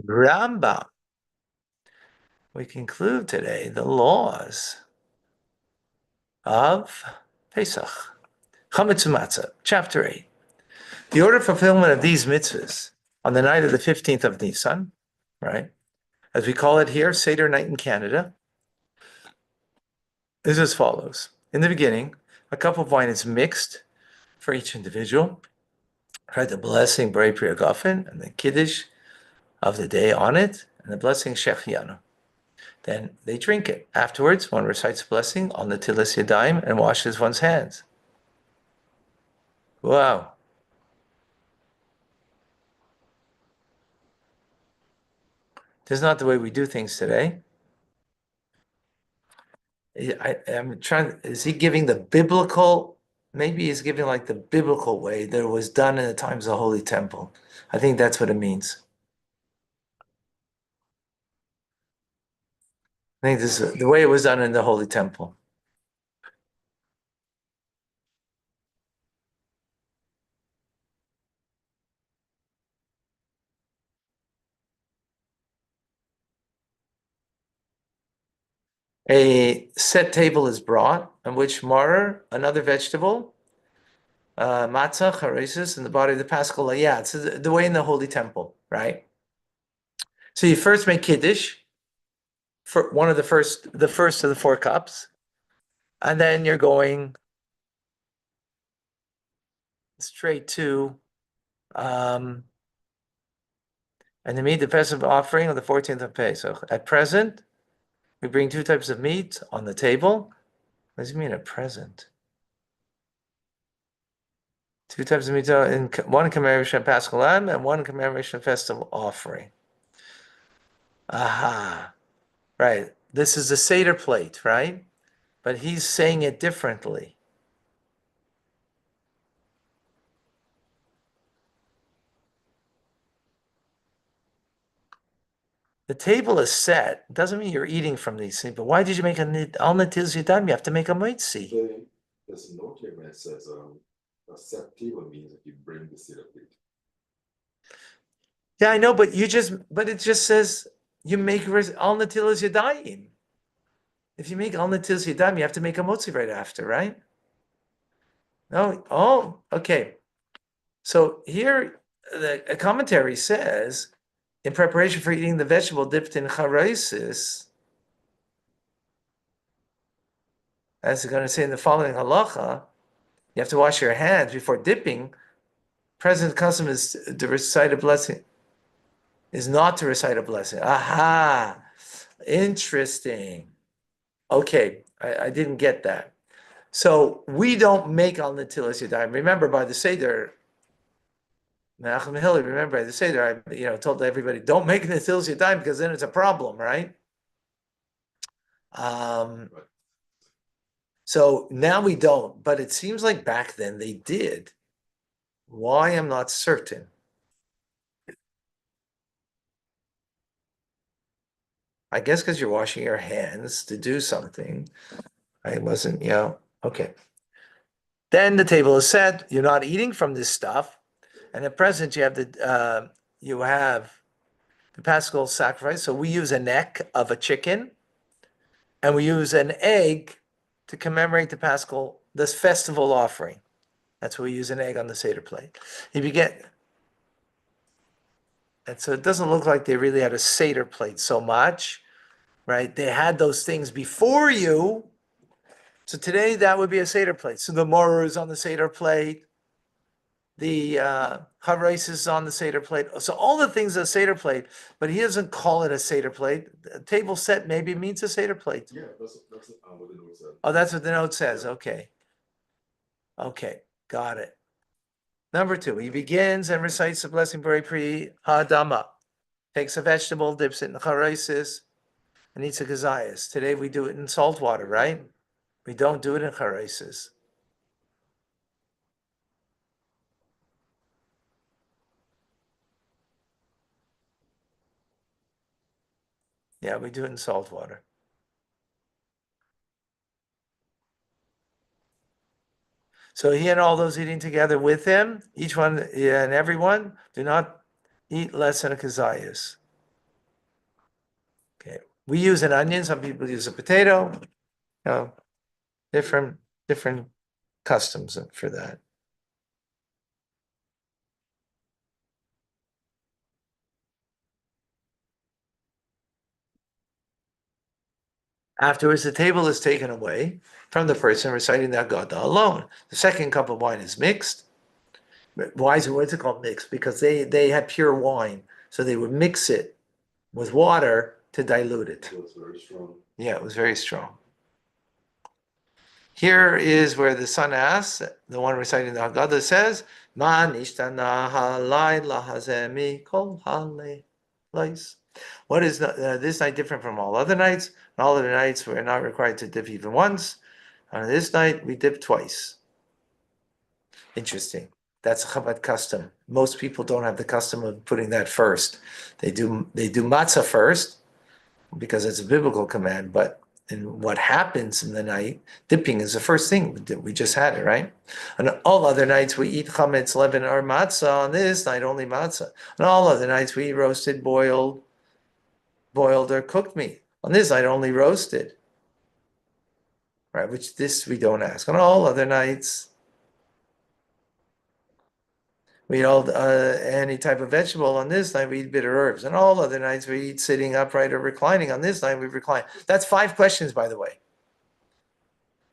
Rambam. We conclude today the laws of Pesach. Chametz Matzah, chapter 8. The order of fulfillment of these mitzvahs on the night of the 15th of Nisan, right? As we call it here, Seder night in Canada, is as follows. In the beginning, a cup of wine is mixed for each individual. Write the blessing, B'rei Pri Hagafen, and the Kiddush of the day on it, and the blessing Shechianu. Then they drink it. Afterwards, one recites a blessing on the Tilas Yadayim and washes one's hands. Wow. This is not the way we do things today. I'm trying, is he giving the biblical, maybe he's giving like the biblical way that it was done in the times of the Holy Temple. I think that's what it means. I think this is the way it was done in the Holy Temple. A set table is brought on which maror, another vegetable, matzah, charesis, in the body of the Paschal Lamb. Yeah, it's the way in the Holy Temple, right? So you first make Kiddush for one of the first of the four cups, and then you're going straight to and the meat, the festive offering on the 14th of Pesach. At present, we bring two types of meat on the table. What does it mean at present? Two types of meat, in one commemoration of Paschal Lamb and one commemoration of festival offering. Aha, right. This is the Seder plate, right? But he's saying it differently. The table is set. Doesn't mean you're eating from these things. But why did you make al natil yadayim? You have to make a mitzi. There's a note here where it says a set table means that you bring the Seder plate. Yeah, I know, but it just says you make al natil yadayim. If you make al natil yadayim, you have to make a motzi right after, right? No, oh, okay. So here, a commentary says, in preparation for eating the vegetable dipped in charaisis, as it's going to say in the following halacha, you have to wash your hands before dipping. Present custom is to recite a blessing, is not to recite a blessing. Aha, interesting. Okay, I didn't get that. So we don't make al natilas yadayim. Remember, by the Seder, Menachem Hillel, remember by the Seder, I told everybody, don't make natilas yadayim because then it's a problem, right? So now we don't, but it seems like back then they did. Why, I'm not certain. I guess because you're washing your hands to do something. I wasn't, okay. Then the table is set. You're not eating from this stuff. And at present, you have the Paschal sacrifice. So we use a neck of a chicken, and we use an egg to commemorate this festival offering. That's why we use an egg on the Seder plate. And so it doesn't look like they really had a Seder plate so much, right? They had those things before you. So today that would be a Seder plate. So the maror is on the Seder plate. The harais is on the Seder plate. So all the things are a Seder plate, but he doesn't call it a Seder plate. A table set maybe means a Seder plate. Yeah, that's what the note says. Oh, that's what the note says. Okay. Okay, got it. Number 2, he begins and recites the blessing B'rei Pri Ha'adama. Takes a vegetable, dips it in charesis, and eats a kazayas. Today we do it in salt water, right? We don't do it in charesis. Yeah, we do it in salt water. So he and all those eating together with him, each one and everyone, do not eat less than a kazayas. We use an onion, some people use a potato, different customs for that. Afterwards, the table is taken away from the person reciting the Haggadah alone. The second cup of wine is mixed. Why is it called mixed? Because they had pure wine, so they would mix it with water to dilute it. It was very strong. Yeah, it was very strong. Here is where the son asks, the one reciting the Haggadah says, "Ma nishtana halayla hazeh kol halaylos." What is this night different from all other nights? On all other nights, we're not required to dip even once. On this night, we dip twice. Interesting. That's a Chabad custom. Most people don't have the custom of putting that first. They do matzah first because it's a biblical command, but in what happens in the night, dipping is the first thing. We just had it, right? On all other nights, we eat chametz, leaven, or matzah. On this night, only matzah. On all other nights, we eat roasted, boiled, or cooked meat. On this night, only roasted, right? Which this we don't ask. On all other nights, we eat all any type of vegetable. On this night, we eat bitter herbs. On all other nights, we eat sitting upright or reclining. On this night, we recline. That's 5 questions, by the way.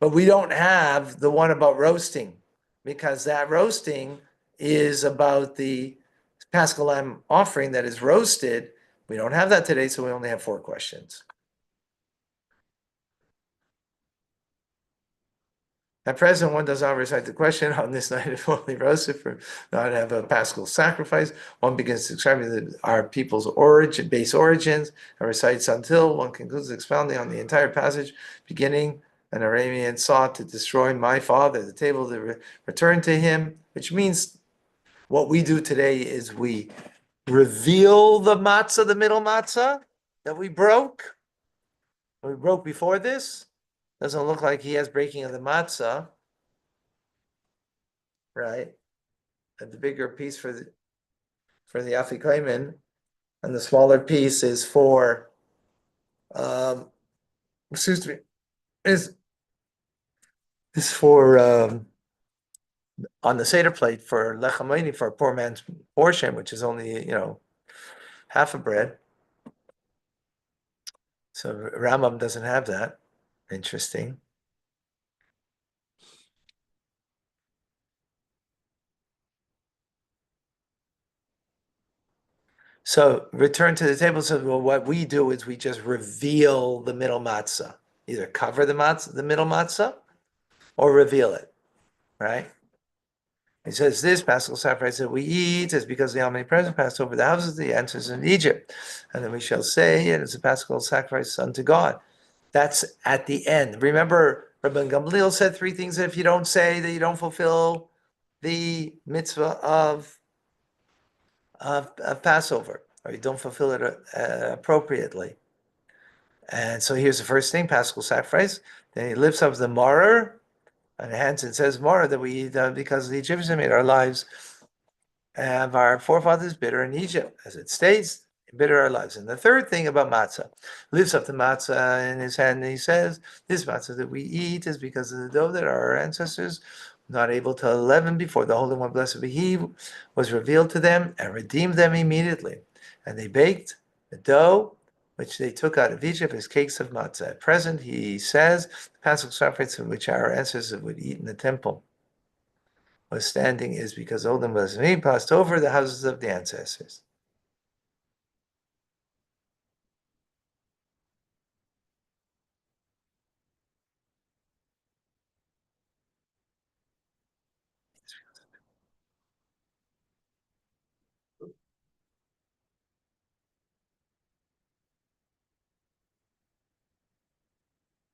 But we don't have the one about roasting, because that roasting is about the Paschal Lamb offering that is roasted. We don't have that today, so we only have 4 questions. At present, one does not recite the question on this night if only roasted for not have a Paschal sacrifice. One begins to describe our people's base origins, and recites until one concludes expounding on the entire passage, beginning an Aramean sought to destroy my father, the table to return to him, which means what we do today is we reveal the matzah, the middle matzah that we broke. We broke before this. Doesn't look like he has breaking of the matzah, right? And the bigger piece for the afikomen, and the smaller piece is for, excuse me, is for on the Seder plate for lechamoni, for a poor man's portion, which is only half a bread. So Rambam doesn't have that. Interesting. So return to the table. So what we do is we just reveal the middle matzah, either cover the matzah, the middle matzah, or reveal it, right? He says this Paschal sacrifice that we eat is because the omnipresent passed over the houses of the ancestors in Egypt, and then we shall say it is a Paschal sacrifice unto God. That's at the end. Remember, Rabban Gamliel said 3 things that if you don't say, that you don't fulfill the mitzvah of Passover, or you don't fulfill it appropriately. And so here's the first thing, Paschal sacrifice. Then he lifts up the maror, and hence it says maror that we eat because the Egyptians made our lives of our forefathers bitter in Egypt, as it states, bitter our lives. And the third thing about matzah, lifts up the matzah in his hand, and he says, this matzah that we eat is because of the dough that our ancestors were not able to leaven before the Holy One, blessed be He, was revealed to them and redeemed them immediately. And they baked the dough, which they took out of Egypt, as cakes of matzah. At present, he says, the Paschal sacrifice of which our ancestors would eat in the temple was standing is because Olam Basmi passed over the houses of the ancestors.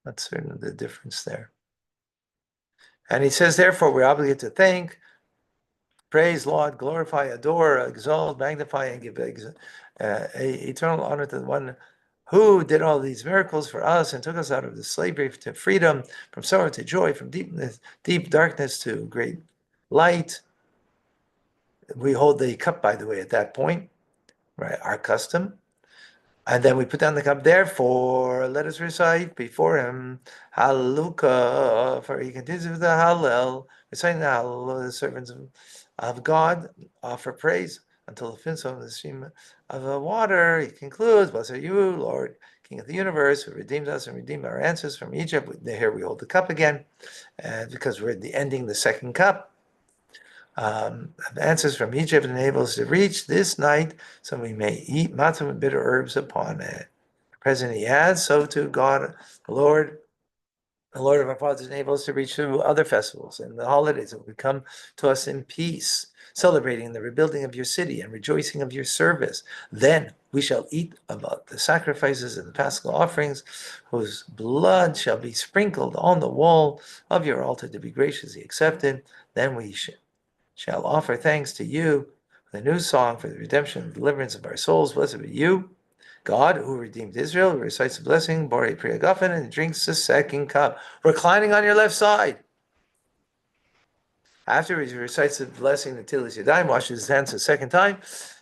That's certainly the difference there. And he says, therefore, we're obligated to thank, praise, laud, glorify, adore, exalt, magnify, and give eternal honor to the one who did all these miracles for us and took us out of the slavery to freedom, from sorrow to joy, from deep darkness to great light. We hold the cup, by the way, at that point, right? Our custom. And then we put down the cup. Therefore, let us recite before him Hallelujah, for he continues with the Hallel, reciting the Hallel, the servants of God offer praise until the fins of the stream of the water. He concludes, blessed are you, Lord, King of the universe, who redeemed us and redeemed our ancestors from Egypt. Here we hold the cup again, and because we're ending the second cup. Answers from Egypt enable us to reach this night, so we may eat matzah with bitter herbs upon it. Present he adds, so too God, the Lord of our fathers, enables us to reach through other festivals and the holidays that will come to us in peace, celebrating the rebuilding of your city and rejoicing of your service. Then we shall eat about the sacrifices and the paschal offerings, whose blood shall be sprinkled on the wall of your altar to be graciously accepted. Then we shall offer thanks to you with a new song for the redemption and deliverance of our souls. Blessed be you, God, who redeemed Israel, who recites the blessing, Borei Pri Hagafen, and drinks the second cup, reclining on your left side. After he recites the blessing, the Tilis Yadayim, washes his hands a second time,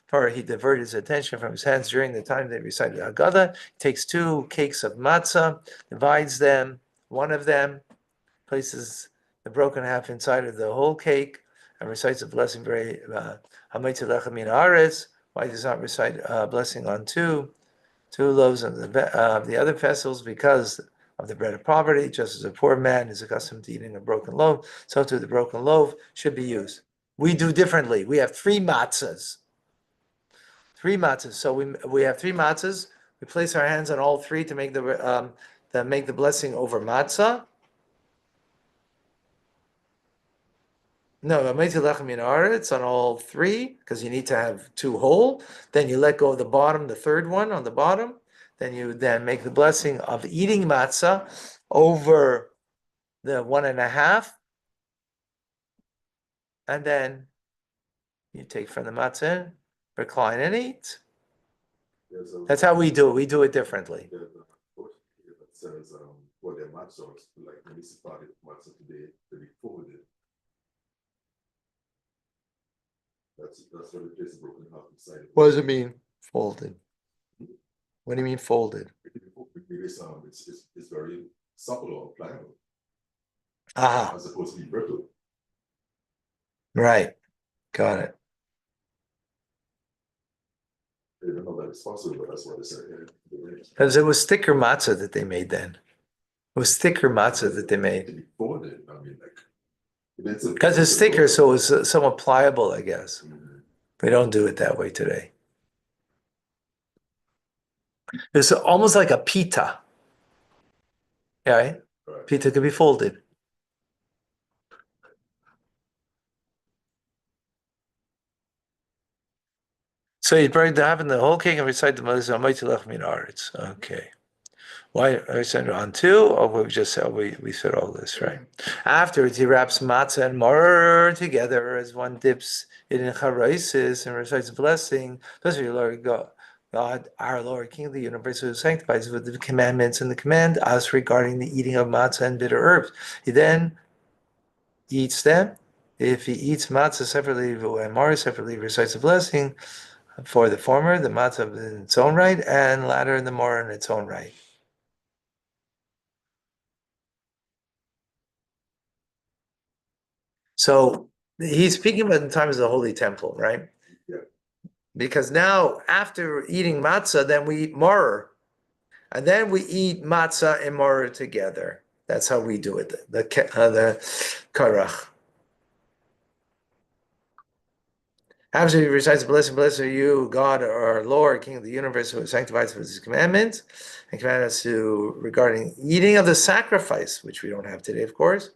for he diverted his attention from his hands during the time they recited the Haggadah. He takes 2 cakes of matzah, divides them, one of them, places the broken half inside of the whole cake, and recites a blessing, Hamaytzi Lechem Min Haaretz. Why does not recite a blessing on two loaves of the other vessels? Because of the bread of poverty, just as a poor man is accustomed to eating a broken loaf, so too the broken loaf should be used. We do differently. We have 3 matzahs. 3 matzahs. So we have 3 matzahs. We place our hands on all 3 to make the blessing over matzah. No, it's on all 3, because you need to have 2 whole. Then you let go of the bottom, the third one on the bottom. Then you make the blessing of eating matzah over the 1.5. And then you take from the matzah, recline and eat. That's how we do it. We do it differently. That says for their matzah, like municipality matzah today, to be folded. That's what it is, broken half inside. What does it mean, folded? What do you mean folded? It's very supple or pliable. Aha. As opposed to be brittle. Right. Got it. They don't know that it's possible, but that's what they say. Because it was thicker matzah that they made then. It was thicker matzah that they made. To be folded, I mean, like. Because it's thicker, so it's somewhat pliable, I guess. We don't do it that way today. It's almost like a pita. Right? Pita could be folded. So you bring the whole cake and recite the Matzah Hamaytzi Lechem Min Haaretz. Okay. Why I send it on 2? Or we just said we said all this, right? Afterwards, he wraps matzah and maror together as one dips it in charaisis and recites a blessing. Blessed be your Lord God, our Lord, King of the universe, who sanctifies with the commandments and the command us regarding the eating of matzah and bitter herbs. He then eats them. If he eats matzah separately and maror separately, recites a blessing for the former, the matzah in its own right, and latter the maror in its own right. So he's speaking about the times of the Holy Temple, right? Yeah. Because now, after eating matzah, then we eat maror. And then we eat matzah and maror together. That's how we do it, the karach. After he recites, blessed are you, God, our Lord, King of the universe, who sanctifies with his commandments, and commanded us to regarding eating of the sacrifice, which we don't have today, of course.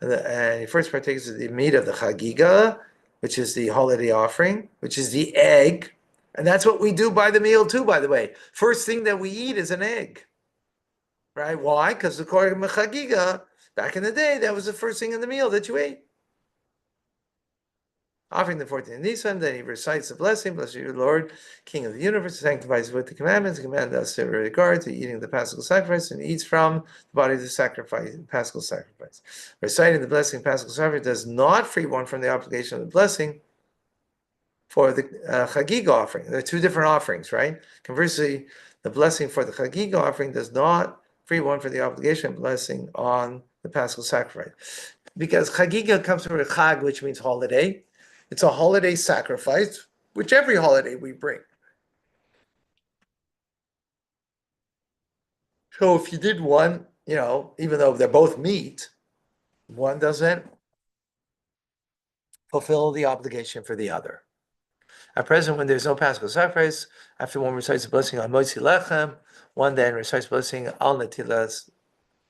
And he first partakes of the meat of the chagiga, which is the holiday offering, which is the egg. And that's what we do by the meal too, by the way. First thing that we eat is an egg. Right? Why? Because according to chagiga, back in the day, that was the first thing in the meal that you ate. Offering the 14th Nisan, then he recites the blessing, bless you, Lord, King of the universe, sanctifies with the commandments, command us to regard to eating the paschal sacrifice, and eats from the body of the sacrifice, paschal sacrifice. Reciting the blessing, paschal sacrifice, does not free one from the obligation of the blessing, for the Chagiga offering. There are two different offerings, right? Conversely, the blessing for the Chagiga offering does not free one for the obligation blessing on the Paschal sacrifice. Because Chagiga comes from a Chag, which means holiday. It's a holiday sacrifice, which every holiday we bring. So if you did one, even though they're both meat, one doesn't fulfill the obligation for the other. At present, when there's no Paschal sacrifice, after one recites the blessing on Motzi Lechem, one then recites blessing al Netilas,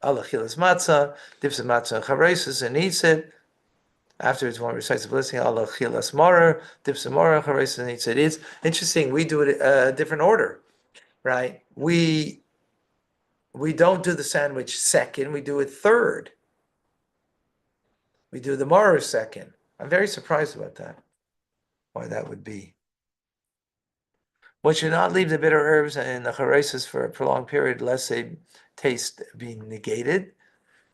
al Achilas Matzah, dips the matzah and charesis and eats it. Afterwards, one recites the blessing al Achilas Morer, dips the morer, charesis and eats it. It's interesting. We do it a different order, right? We don't do the sandwich second. We do it third. We do the morer second. I'm very surprised about that. Why that would be. One should not leave the bitter herbs and the charesis for a prolonged period lest they taste be negated.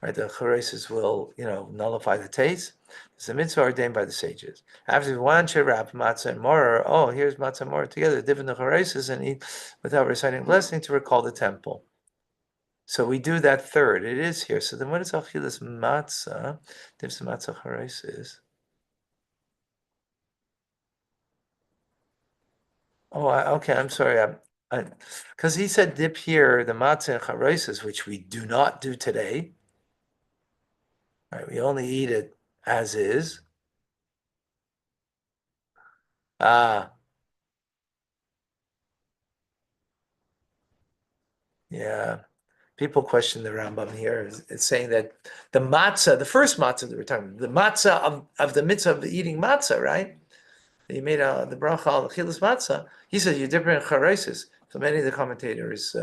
Right, the charesis will, nullify the taste. It's a mitzvah ordained by the sages. After one should wrap matzah and mortar, here's matzah and mortar together, dip in the charesis and eat without reciting blessing to recall the temple. So we do that third. It is here. So then what is achilas matzah? Dips the matzah charesis. Okay, I'm sorry. Because he said dip here the matzah and charesis, which we do not do today. Right, we only eat it as is. Yeah. People question the Rambam here. It's saying that the matzah, the first matzah that we're talking about, the matzah of the mitzvah of eating matzah, right? He made the bracha al chilas matzah. He says you dip in charesis. So many of the commentators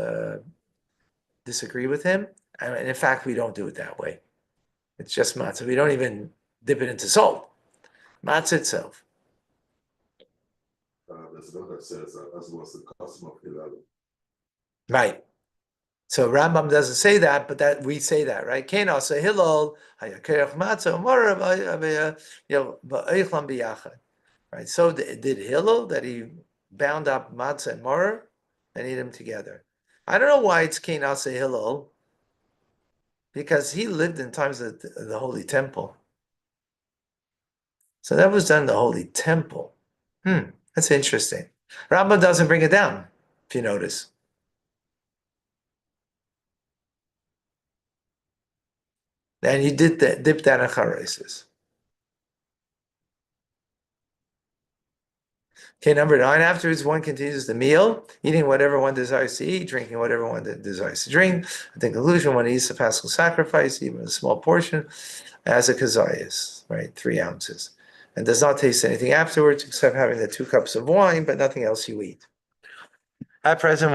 disagree with him. And in fact, we don't do it that way. It's just matzah. We don't even dip it into salt. Matzah itself. There's another that says, as was the custom of Hillel. Right. So Rambam doesn't say that, but that we say that, right? Kena say Hillel, hayakerach matzah, right? So did Hillel that he bound up matzah and maror and ate them together. I don't know why it's Kena say Hillel, because he lived in times of the Holy Temple. So that was done in the Holy Temple. That's interesting. Rambam doesn't bring it down, if you notice. And you dip that in charesis. Okay, number 9. Afterwards, one continues the meal, eating whatever one desires to eat, drinking whatever one desires to drink. At the conclusion, one eats the Paschal sacrifice, even a small portion, as a kazayas, right, 3 ounces, and does not taste anything afterwards except having the 2 cups of wine, but nothing else you eat. At present,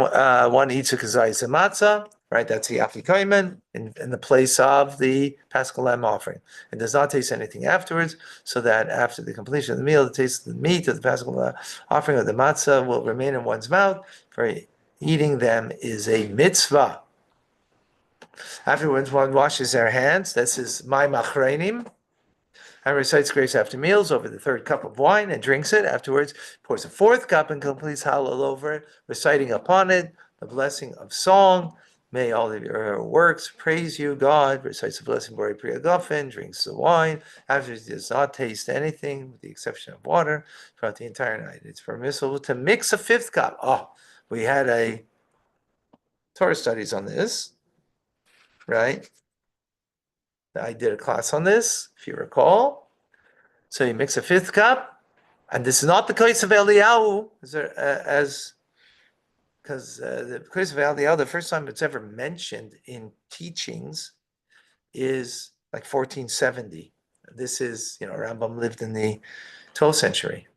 one eats a kazayas and matzah, right? That's the afikomen in the place of the Paschal lamb offering. It does not taste anything afterwards, so that after the completion of the meal, the taste of the meat of the Paschal offering of the matzah will remain in one's mouth. For eating them is a mitzvah. Afterwards, one washes their hands. This is my machreinim. And recites grace after meals over the 3rd cup of wine and drinks it. Afterwards, pours a 4th cup and completes Hallel over it, reciting upon it the blessing of song. May all of your works praise you, God. Recites the blessing Bori Priya Gofen, drinks the wine. Afterwards, does not taste anything with the exception of water throughout the entire night. It's permissible to mix a 5th cup. We had a Torah studies on this, right? I did a class on this, if you recall. So you mix a 5th cup, and this is not the case of Eliyahu, because the case of Eliyahu, the first time it's ever mentioned in teachings is like 1470. This is, Rambam lived in the 12th century,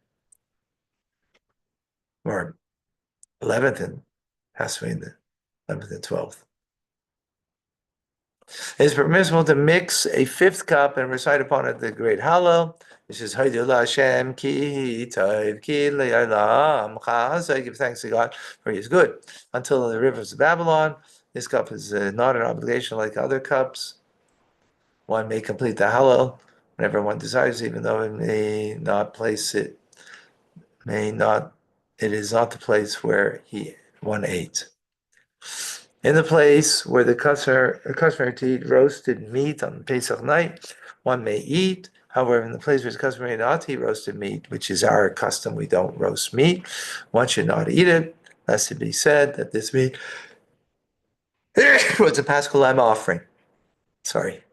or 11th, and passed away in the 11th and 12th. It is permissible to mix a 5th cup and recite upon it the great Hallel, which is Haidul Hashem ki tov ki le'olam. So I give thanks to God for He is good. Until the rivers of Babylon, this cup is not an obligation like other cups. One may complete the Hallel whenever one desires, even though it may not place it it is not the place where one ate. In the place where the customer to eat roasted meat on Pesach night, one may eat. However, in the place where it's customary not to eat roasted meat, which is our custom, we don't roast meat, one should not eat it, lest it be said that this meat was a Paschal lamb offering. Sorry.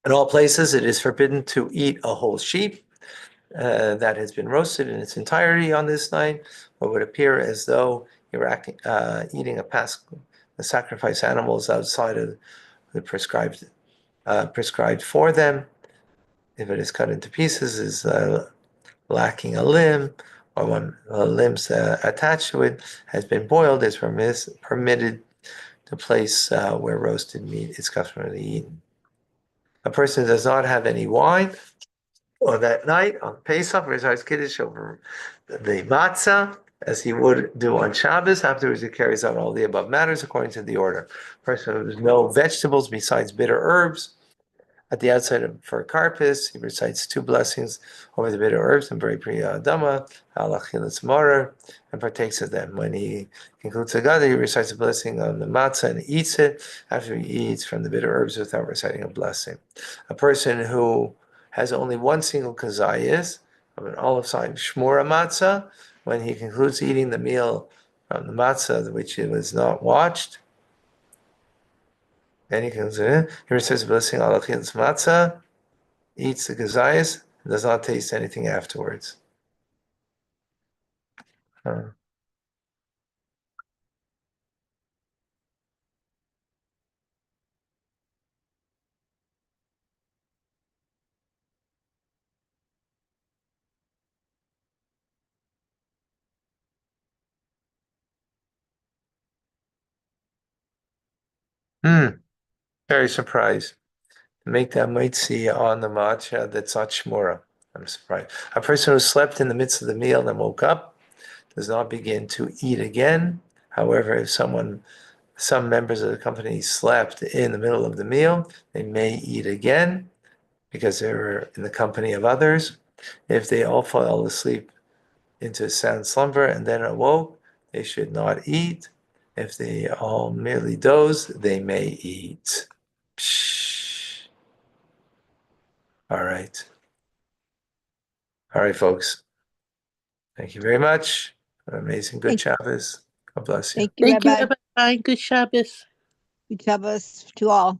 In all places, it is forbidden to eat a whole sheep that has been roasted in its entirety on this night, or would appear as though you're eating a sacrifice animals outside of the prescribed for them. If it is cut into pieces, is lacking a limb, or one of the limbs attached to it has been boiled, is permitted to place where roasted meat is customarily eaten. A person does not have any wine on that night on Pesach, recites Kiddush over the matzah, as he would do on Shabbos. Afterwards, he carries out all the above matters according to the order. A person who has no vegetables besides bitter herbs. At the outside for Karpis, he recites 2 blessings over the bitter herbs and Beri Priya Adama, Alachilas Morer, and partakes of them. When he concludes the Gada, he recites a blessing on the matzah and eats it after he eats from the bitter herbs without reciting a blessing. A person who has only one single kazayas of an olive sign shmura matzah, when he concludes eating the meal from the matzah which it was not watched, then he comes in, he receives a blessing al achilas matzah, eats the gazayas, and does not taste anything afterwards. Very surprised. Make that mitzi on the matcha that's not shmura. I'm surprised. A person who slept in the midst of the meal and woke up does not begin to eat again. However, if some members of the company slept in the middle of the meal, they may eat again because they were in the company of others. If they all fall asleep into a sound slumber and then awoke, they should not eat. If they all merely doze, they may eat. Psh. All right. All right, folks. Thank you very much. Amazing. Good Shabbos. God bless you. Thank you, Thank you, Rabbi. Rabbi. Good Shabbos. Good Shabbos to all.